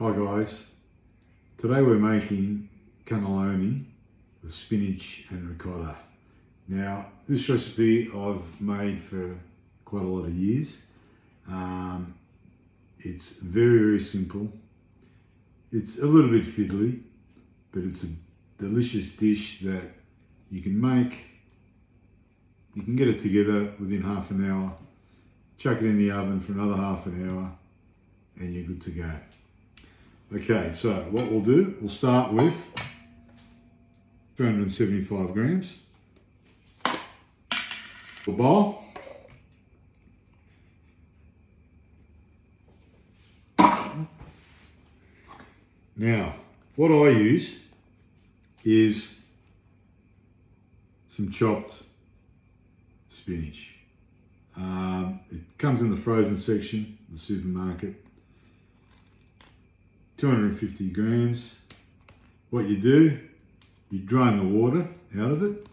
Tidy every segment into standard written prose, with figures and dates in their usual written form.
Hi guys, today we're making cannelloni with spinach and ricotta. Now this recipe I've made for quite a lot of years. It's very simple. It's a little bit fiddly, but it's a delicious dish that you can make. You can get it together within half an hour, chuck it in the oven for another half an hour and you're good to go. Okay, so what we'll do, we'll start with 275 grams. A bowl. Now, what I use is some chopped spinach. It comes in the frozen section of the supermarket. 250 grams. What you do, you drain the water out of it.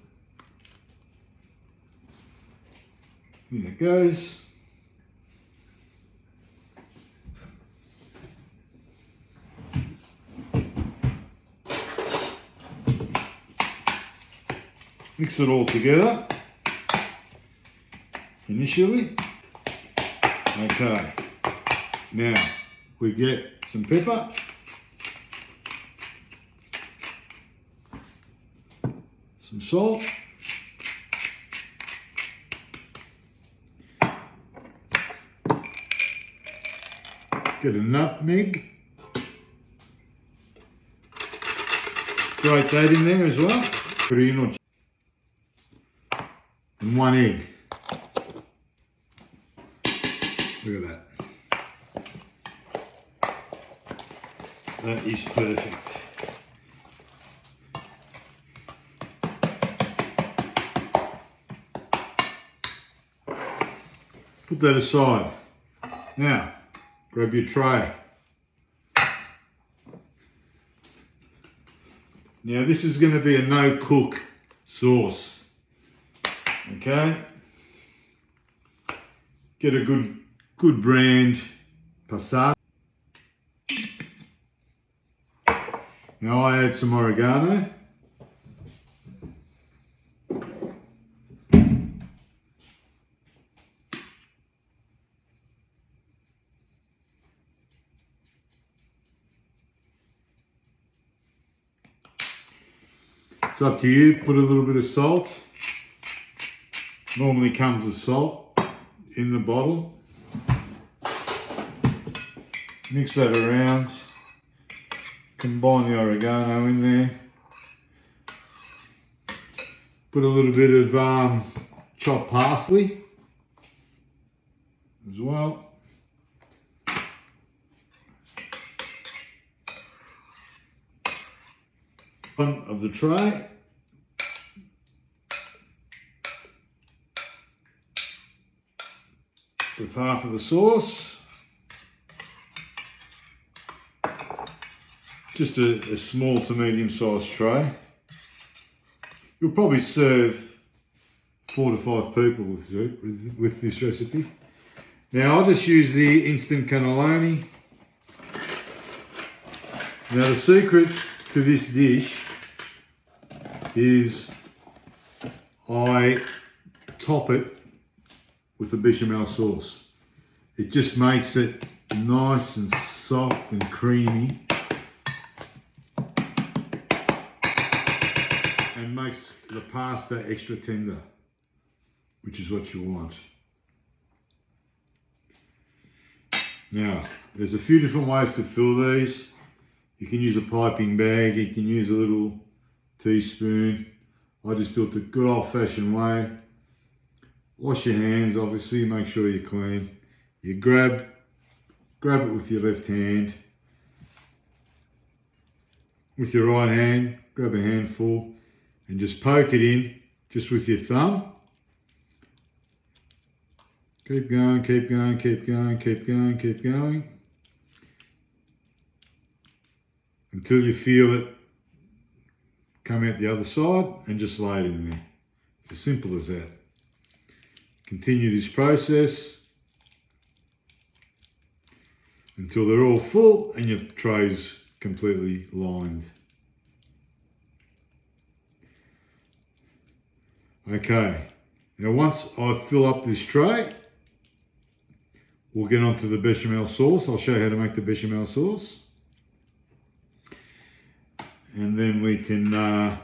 In it goes. Mix it all together initially. Okay, now we get some pepper, some salt, get a nutmeg, grate that in there as well, Pecorino, and one egg. Look at that. That is perfect. Put that aside. Now, grab your tray. Now this is going to be a no-cook sauce. Okay? Get a good brand Pasata. Now I add some oregano. It's up to you, put a little bit of salt. Normally comes with salt in the bottle. Mix that around. Combine the oregano in there. Put a little bit of chopped parsley as well. Front of the tray. With half of the sauce. Just a small to medium sized tray. You'll probably serve 4 to 5 people with this recipe. Now I'll just use the instant cannelloni. Now the secret to this dish is I top it with the bechamel sauce. It just makes it nice and soft and creamy. And makes the pasta extra tender, which is what you want. Now, there's a few different ways to fill these. You can use a piping bag, you can use a little teaspoon. I just do it the good old-fashioned way. Wash your hands, obviously, make sure you're clean. You grab it with your left hand. With your right hand, grab a handful and just poke it in just with your thumb. Keep going, keep going, keep going, keep going, keep going. Until you feel it come out the other side and just lay it in there. It's as simple as that. Continue this process. until they're all full and your tray's completely lined. Okay, now once I fill up this tray, we'll get onto the bechamel sauce. I'll show you how to make the bechamel sauce. And then we can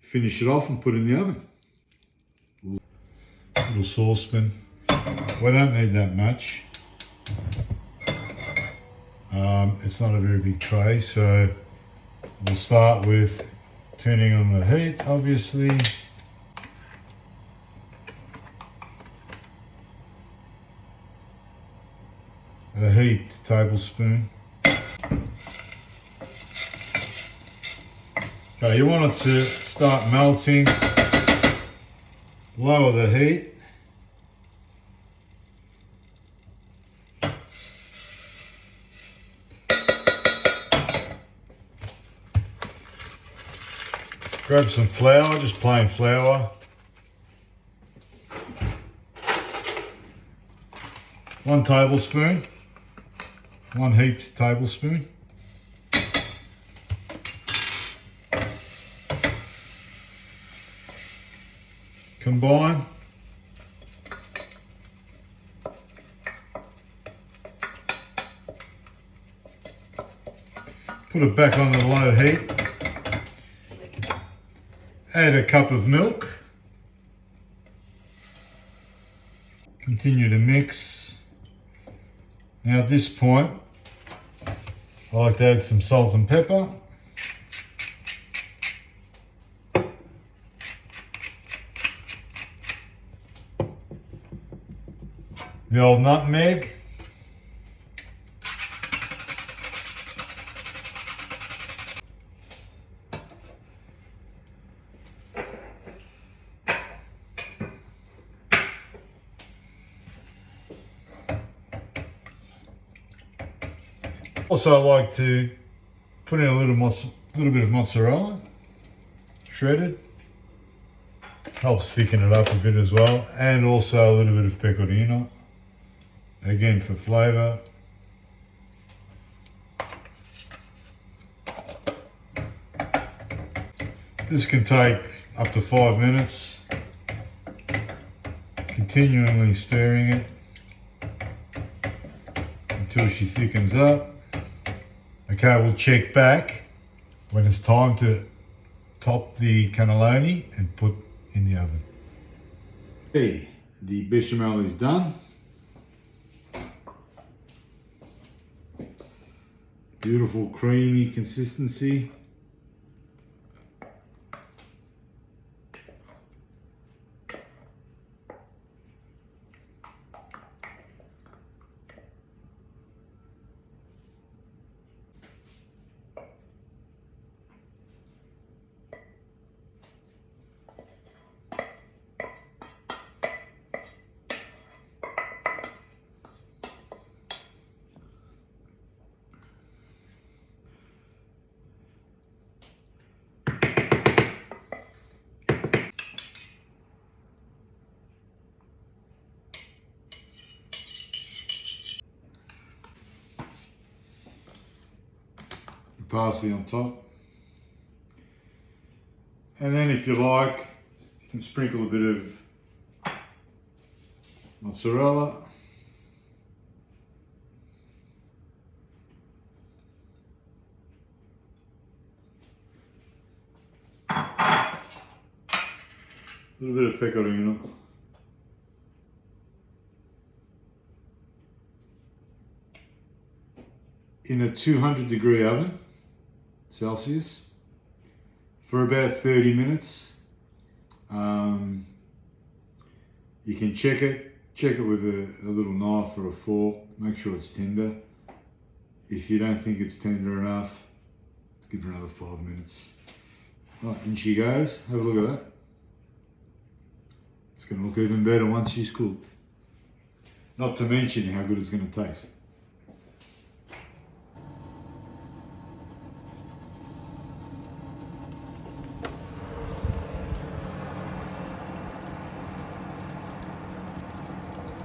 finish it off and put it in the oven. Little saucepan. We don't need that much. It's not a very big tray, so we'll start with turning on the heat, obviously. A heaped tablespoon. Okay, you want it to start melting. Lower the heat. Grab some flour, just plain flour. 1 tablespoon. 1 heaped tablespoon. Combine. Put it back on the low heat. Add a cup of milk. Continue to mix. Now at this point, I like to add some salt and pepper. The old nutmeg. Also, I like to put in a little bit of mozzarella, shredded. Helps thicken it up a bit as well, and also a little bit of pecorino, again for flavour. This can take up to 5 minutes, continually stirring it until she thickens up. Okay, we'll check back when it's time to top the cannelloni and put in the oven. Okay, the bechamel is done. Beautiful creamy consistency. Parsley on top, and then if you like, you can sprinkle a bit of mozzarella, a little bit of pecorino. In a 200-degree oven, Celsius, for about 30 minutes. You can check it with a little knife or a fork, make sure it's tender. If you don't think it's tender enough, give it another 5 minutes. Right, in she goes, have a look at that. It's going to look even better once she's cooked. Not to mention how good it's going to taste.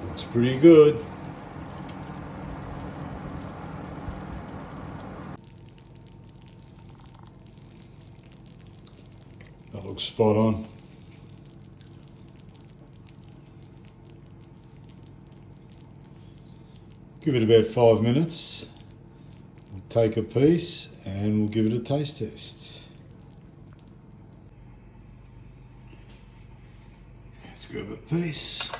Looks pretty good. That looks spot on. Give it about 5 minutes. We'll take a piece and we'll give it a taste test. Let's grab a piece.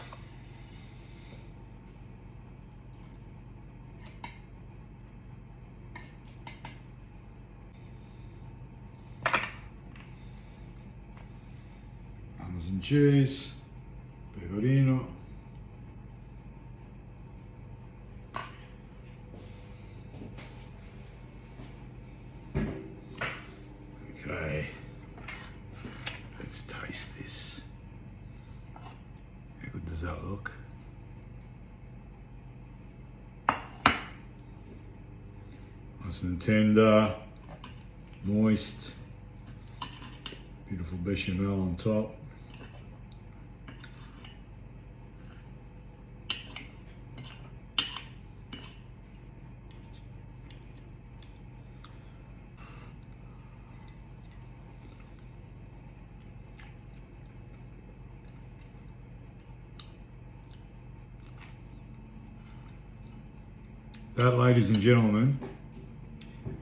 And cheese, Pecorino. Okay, let's taste this. How good does that look? Nice and tender, moist, beautiful bechamel on top. That, ladies and gentlemen,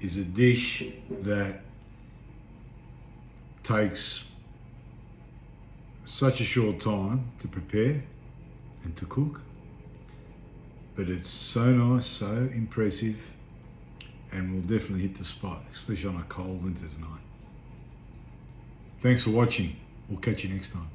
is a dish that takes such a short time to prepare and to cook, but it's so nice, so impressive, and will definitely hit the spot, especially on a cold winter's night. Thanks for watching. We'll catch you next time.